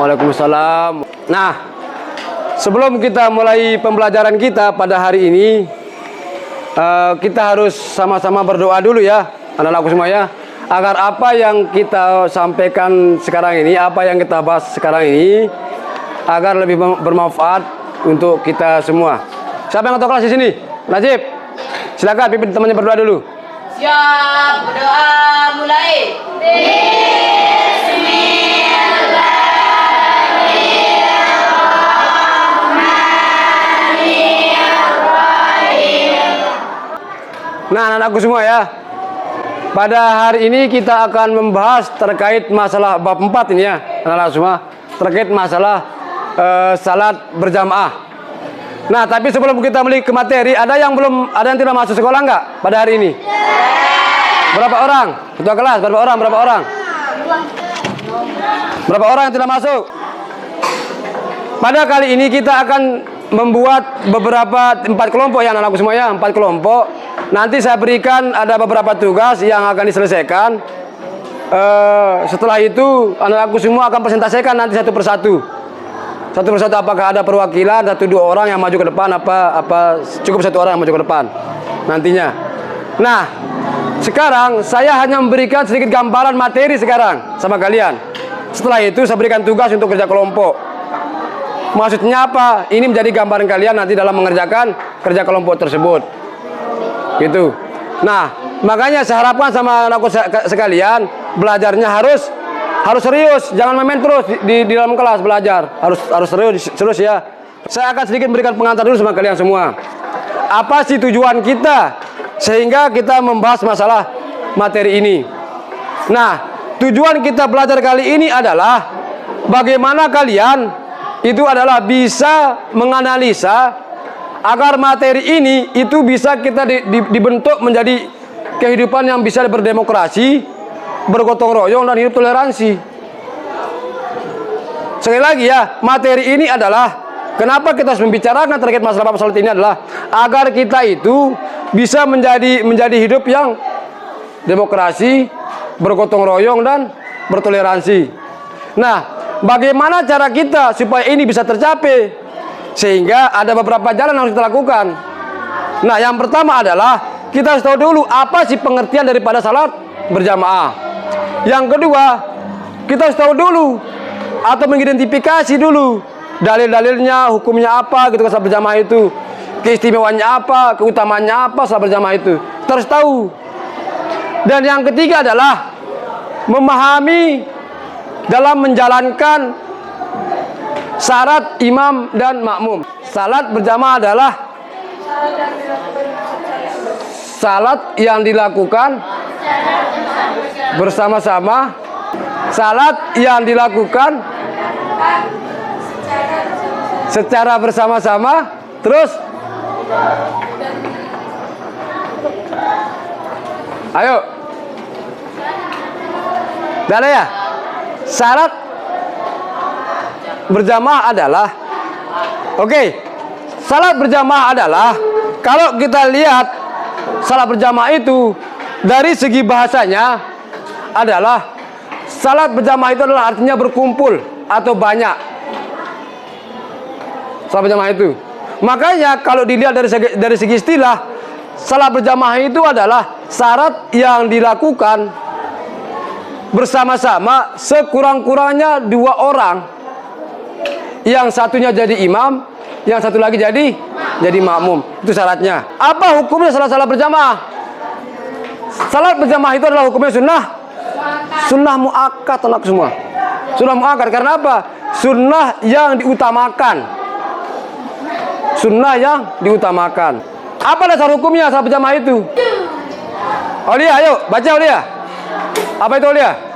Waalaikumsalam. Nah, sebelum kita mulai pembelajaran kita pada hari ini, kita harus sama-sama berdoa dulu ya, anak-anakku semua ya, agar apa yang kita sampaikan sekarang ini, apa yang kita bahas sekarang ini, agar lebih bermanfaat untuk kita semua. Siapa yang ketua kelas di sini? Najib, silakan pimpin temannya berdoa dulu. Siap, berdoa mulai. Nah, anak-anakku semua ya, pada hari ini kita akan membahas terkait masalah bab 4 ini ya, anak-anak semua, terkait masalah salat berjamaah. Nah, tapi sebelum kita mulai ke materi, ada yang tidak masuk sekolah nggak pada hari ini? Berapa orang? Ketua kelas, berapa orang? Berapa orang yang tidak masuk? Pada kali ini kita akan membuat beberapa 4 kelompok ya, anak-anakku semua ya, 4 kelompok. Nanti saya berikan ada beberapa tugas yang akan diselesaikan. Setelah itu anak-anakku semua akan presentasikan nanti satu persatu. Apakah ada perwakilan 1-2 orang yang maju ke depan, apa cukup 1 orang yang maju ke depan nantinya. Nah, sekarang saya hanya memberikan sedikit gambaran materi sekarang sama kalian. Setelah itu saya berikan tugas untuk kerja kelompok. Maksudnya apa? Ini menjadi gambaran kalian nanti dalam mengerjakan kerja kelompok tersebut. Gitu. Nah, makanya saya harapkan sama anakku sekalian, belajarnya harus serius, jangan main terus di dalam kelas belajar. Harus serius ya. Saya akan sedikit berikan pengantar dulu sama kalian semua. Apa sih tujuan kita sehingga kita membahas masalah materi ini? Nah, tujuan kita belajar kali ini adalah bagaimana kalian itu adalah bisa menganalisa agar materi ini itu bisa kita dibentuk menjadi kehidupan yang bisa berdemokrasi, bergotong royong dan hidup toleransi. Sekali lagi ya, materi ini adalah kenapa kita harus membicarakan terkait masalah salat ini adalah agar kita itu bisa menjadi hidup yang demokrasi, bergotong royong dan bertoleransi. Nah, bagaimana cara kita supaya ini bisa tercapai? Sehingga ada beberapa jalan yang harus kita lakukan. Nah, yang pertama adalah kita harus tahu dulu apa sih pengertian daripada salat berjamaah. Yang kedua, kita harus tahu dulu atau mengidentifikasi dulu dalil-dalilnya, hukumnya apa gitu salat berjamaah itu, keistimewaannya apa, keutamaannya apa salat berjamaah itu. Kita harus tahu. Dan yang ketiga adalah memahami dalam menjalankan syarat imam dan makmum. Salat berjamaah adalah salat yang dilakukan bersama-sama. Salat yang dilakukan secara bersama-sama. Terus ayo. Dah ya. Syarat berjamaah adalah salat berjamaah adalah kalau kita lihat salat berjamaah itu dari segi bahasanya adalah salat berjamaah itu adalah artinya berkumpul atau banyak. Salat berjamaah itu. Makanya kalau dilihat dari segi istilah, salat berjamaah itu adalah syarat yang dilakukan bersama-sama sekurang-kurangnya 2 orang. Yang satunya jadi imam, yang satu lagi jadi makmum. Itu syaratnya. Apa hukumnya salat berjamaah? Salat berjamaah itu adalah hukumnya sunnah muakkad, anak semua. Sunnah muakkad karena apa? Sunnah yang diutamakan. Sunnah yang diutamakan. Apa dasar hukumnya salat berjamaah itu? Aulia, ayo baca Aulia. Apa itu Aulia?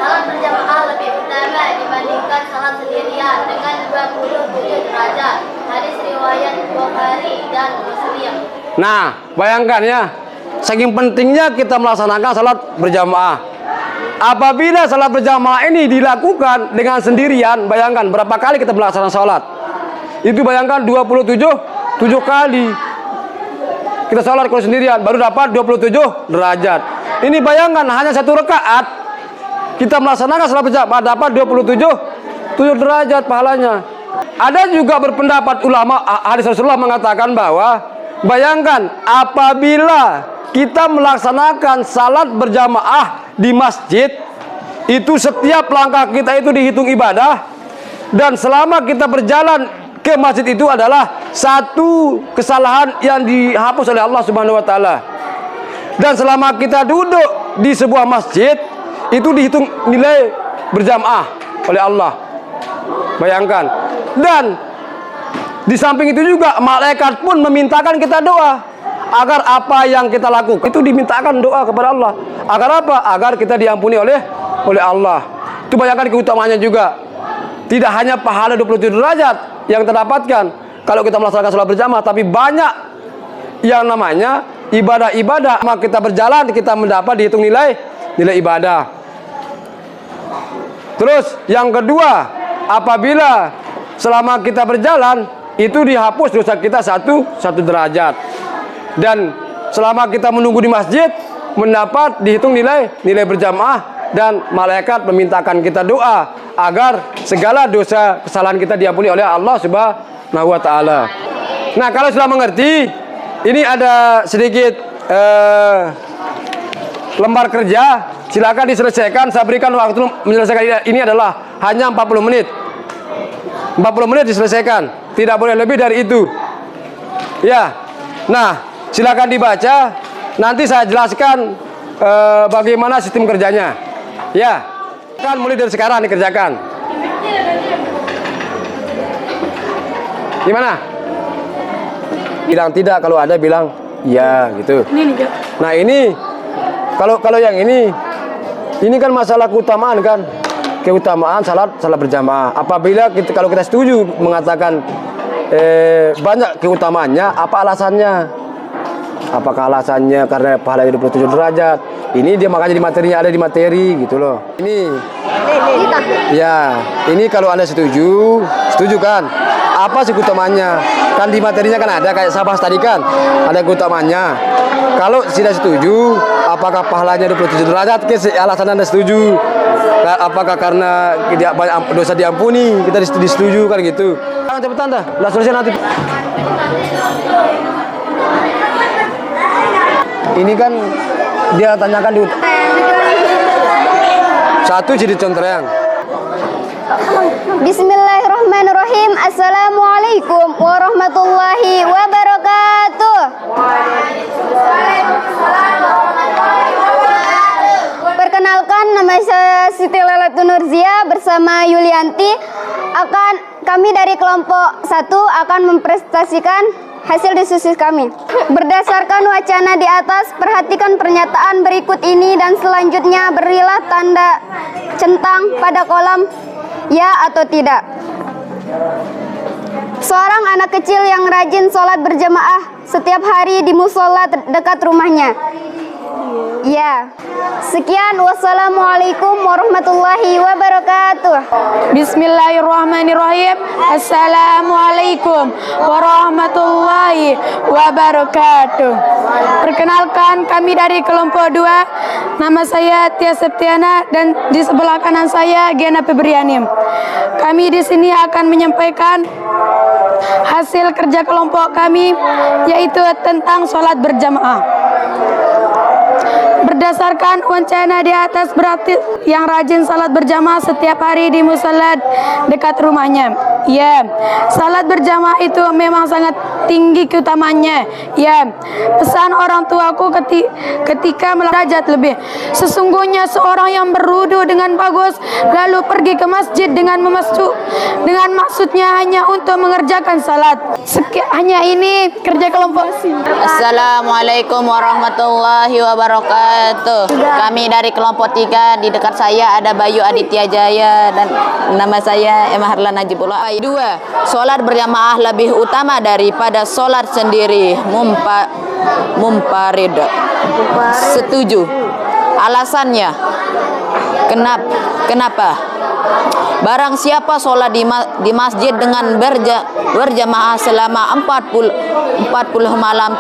Salat berjamaah lebih utama dibandingkan salat sendirian dengan 27 derajat. Hadis riwayat Bukhari dan Muslim. Nah, bayangkan ya, saking pentingnya kita melaksanakan salat berjamaah. Apabila salat berjamaah ini dilakukan dengan sendirian, bayangkan berapa kali kita melaksanakan salat. Itu bayangkan 7 kali. Kita sholat kalau sendirian baru dapat 27 derajat. Ini bayangkan hanya 1 rakaat kita melaksanakan sholat berjamaah dapat 7 derajat pahalanya. Ada juga berpendapat ulama hadis Rasulullah mengatakan bahwa bayangkan apabila kita melaksanakan salat berjamaah di masjid, itu setiap langkah kita itu dihitung ibadah, dan selama kita berjalan ke masjid itu adalah satu kesalahan yang dihapus oleh Allah Subhanahu wa taala. Dan selama kita duduk di sebuah masjid itu dihitung nilai berjamaah oleh Allah. Bayangkan. Dan di samping itu juga malaikat pun memintakan kita doa agar apa yang kita lakukan itu dimintakan doa kepada Allah. Agar apa? Agar kita diampuni oleh Allah. Itu bayangkan keutamaannya juga. Tidak hanya pahala 27 derajat yang terdapatkan kalau kita melaksanakan sholat berjamaah, tapi banyak yang namanya ibadah-ibadah. Maka kita berjalan, kita mendapat dihitung nilai ibadah. Terus yang kedua, apabila selama kita berjalan itu dihapus dosa kita satu derajat. Dan selama kita menunggu di masjid mendapat dihitung nilai berjamaah, dan malaikat memintakan kita doa agar segala dosa kesalahan kita diampuni oleh Allah Subhanahu wa taala. Nah, kalau sudah mengerti, ini ada sedikit lembar kerja, silakan diselesaikan. Saya berikan waktu menyelesaikan ini adalah hanya 40 menit. 40 menit diselesaikan, tidak boleh lebih dari itu. Ya. Nah, silakan dibaca. Nanti saya jelaskan bagaimana sistem kerjanya. Ya. Kan mulai dari sekarang dikerjakan. Gimana? Bilang tidak, kalau ada bilang ya gitu. Nah, ini kalau yang ini kan masalah keutamaan kan. Keutamaan salat berjamaah. Apabila kalau kita setuju mengatakan banyak keutamaannya, apa alasannya? Apakah alasannya karena pahalanya 27 derajat? Ini dia makanya di materinya ada di materi gitu loh. Ini ya, ini kalau Anda setuju kan? Apa sih keutamaannya? Kan di materinya kan ada kayak sabah tadi kan, ada keutamaannya. Kalau tidak setuju, apakah pahalanya 27 derajat? Alasan Anda setuju? Apakah karena banyak dosa diampuni? Kita disetuju kan gitu. Jangan cepetan dah, udah selesai nanti. Ini kan dia tanyakan di satu jadi contreng. Bismillahirrahmanirrahim. Assalamualaikum warahmatullahi wabarakatuh. Perkenalkan, nama saya Siti Lailatul Nurzia bersama Yulianti. Kami dari kelompok 1 akan mempresentasikan hasil diskusi kami. Berdasarkan wacana di atas, perhatikan pernyataan berikut ini dan selanjutnya berilah tanda centang pada kolom ya atau tidak. Seorang anak kecil yang rajin sholat berjamaah setiap hari di musola dekat rumahnya. Ya. Sekian, wassalamualaikum warahmatullahi wabarakatuh. Bismillahirrahmanirrahim. Assalamualaikum warahmatullahi wabarakatuh. Perkenalkan, kami dari kelompok 2. Nama saya Tia Septiana dan di sebelah kanan saya Giana Febriani. Kami di sini akan menyampaikan hasil kerja kelompok kami, yaitu tentang sholat berjamaah. Berdasarkan wacana di atas, berarti yang rajin salat berjamaah setiap hari di musala dekat rumahnya. Ya, salat berjamaah itu memang sangat tinggi keutamaannya. Ya, pesan orang tuaku ketika derajat lebih. Sesungguhnya seorang yang berwudu dengan bagus lalu pergi ke masjid dengan maksudnya hanya untuk mengerjakan salat. Hanya ini kerja kelompok. Assalamualaikum warahmatullahi wabarakatuh. Kami dari kelompok 3, di dekat saya ada Bayu Aditya Jaya dan nama saya Emma Harlan Najibullah. 2. Sholat berjamaah lebih utama daripada sholat sendiri mumparid. Setuju. Alasannya kenapa? Barang siapa sholat di masjid dengan berjamaah selama 40 malam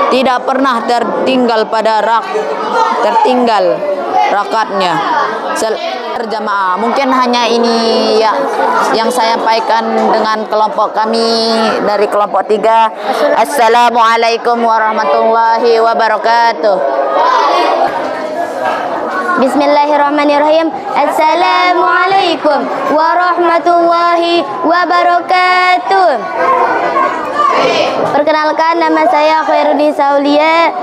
tidak pernah tertinggal rakaatnya berjamaah. Mungkin hanya ini ya yang saya sampaikan dengan kelompok kami dari kelompok 3. Assalamualaikum warahmatullahi wabarakatuh. Bismillahirrahmanirrahim. Assalamualaikum warahmatullahi wabarakatuh. Perkenalkan, nama saya Khairunnisa Aulia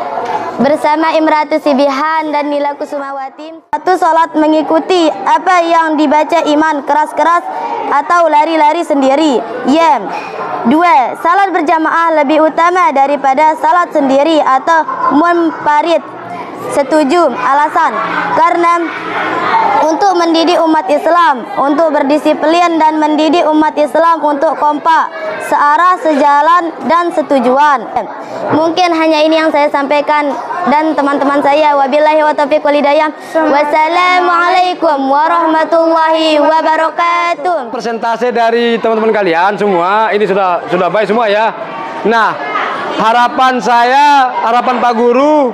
bersama Imratu Sibihan dan Nila Kusumawati. Satu, salat mengikuti apa yang dibaca imam keras-keras atau lari-lari sendiri. Ya. 2, salat berjamaah lebih utama daripada salat sendiri atau munfarid. Setuju. Alasan, karena untuk mendidik umat Islam untuk berdisiplin dan mendidik umat Islam untuk kompak, searah, sejalan, dan setujuan. Mungkin hanya ini yang saya sampaikan dan teman-teman saya. Wabillahi wa taufiq wal hidayah. Wassalamualaikum warahmatullahi wabarakatuh. Persentase dari teman-teman kalian semua ini sudah baik semua ya. Nah, harapan saya, harapan Pak Guru,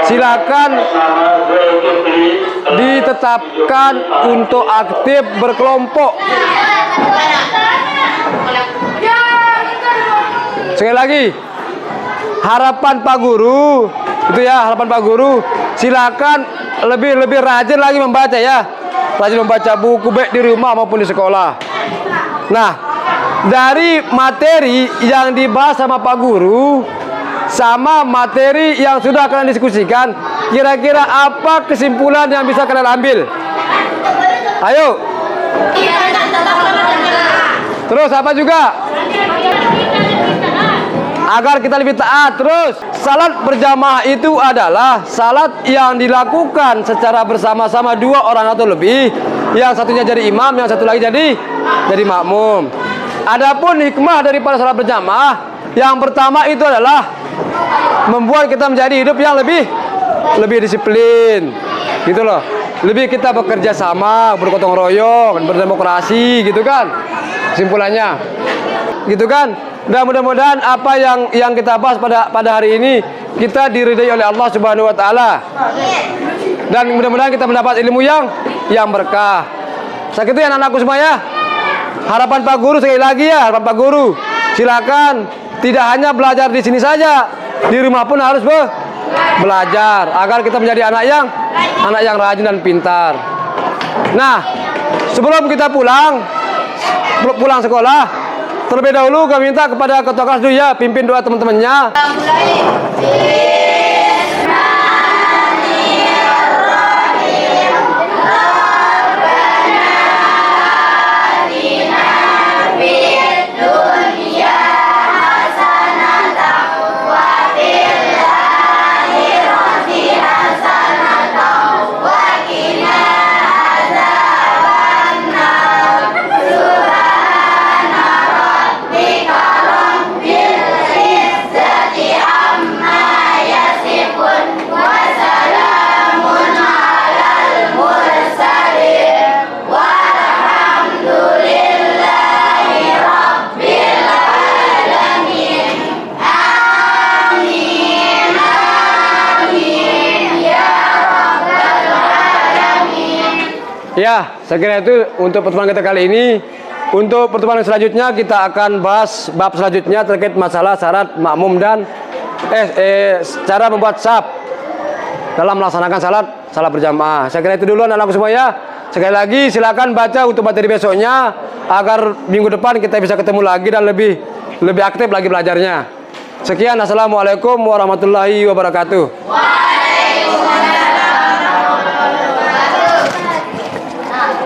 silakan ditetapkan untuk aktif berkelompok. Sekali lagi, harapan Pak Guru itu ya, harapan Pak Guru, silakan lebih rajin lagi membaca ya, rajin membaca buku baik di rumah maupun di sekolah. Nah, dari materi yang dibahas sama Pak Guru sama materi yang sudah kalian diskusikan, kira-kira apa kesimpulan yang bisa kalian ambil? Ayo. Terus apa juga? Agar kita lebih taat. Terus, salat berjamaah itu adalah salat yang dilakukan secara bersama-sama 2 orang atau lebih. Yang satunya jadi imam, yang satu lagi jadi makmum. Adapun hikmah daripada salat berjamaah, yang pertama itu adalah membuat kita menjadi hidup yang lebih disiplin, gitu loh. Lebih kita bekerja sama, bergotong royong, berdemokrasi, gitu kan? Kesimpulannya, gitu kan? Dan mudah-mudahan apa yang kita bahas pada hari ini kita diridai oleh Allah Subhanahu Wa Taala. Dan mudah-mudahan kita mendapat ilmu yang berkah. Segitu ya anak-anakku semua ya. Harapan Pak Guru sekali lagi ya, harapan Pak Guru, silakan tidak hanya belajar di sini saja, di rumah pun harus belajar agar kita menjadi anak yang rajin dan pintar. Nah, sebelum kita pulang sekolah, terlebih dahulu kami minta kepada ketua kelas dulu ya, pimpin doa teman-temannya. Ya, saya kira itu untuk pertemuan kita kali ini. Untuk pertemuan selanjutnya kita akan bahas bab selanjutnya terkait masalah syarat makmum dan cara membuat saf dalam melaksanakan salat berjamaah. Saya kira itu dulu anak-anakku semua ya. Sekali lagi silakan baca untuk materi besoknya agar minggu depan kita bisa ketemu lagi dan lebih aktif lagi belajarnya. Sekian, assalamualaikum warahmatullahi wabarakatuh.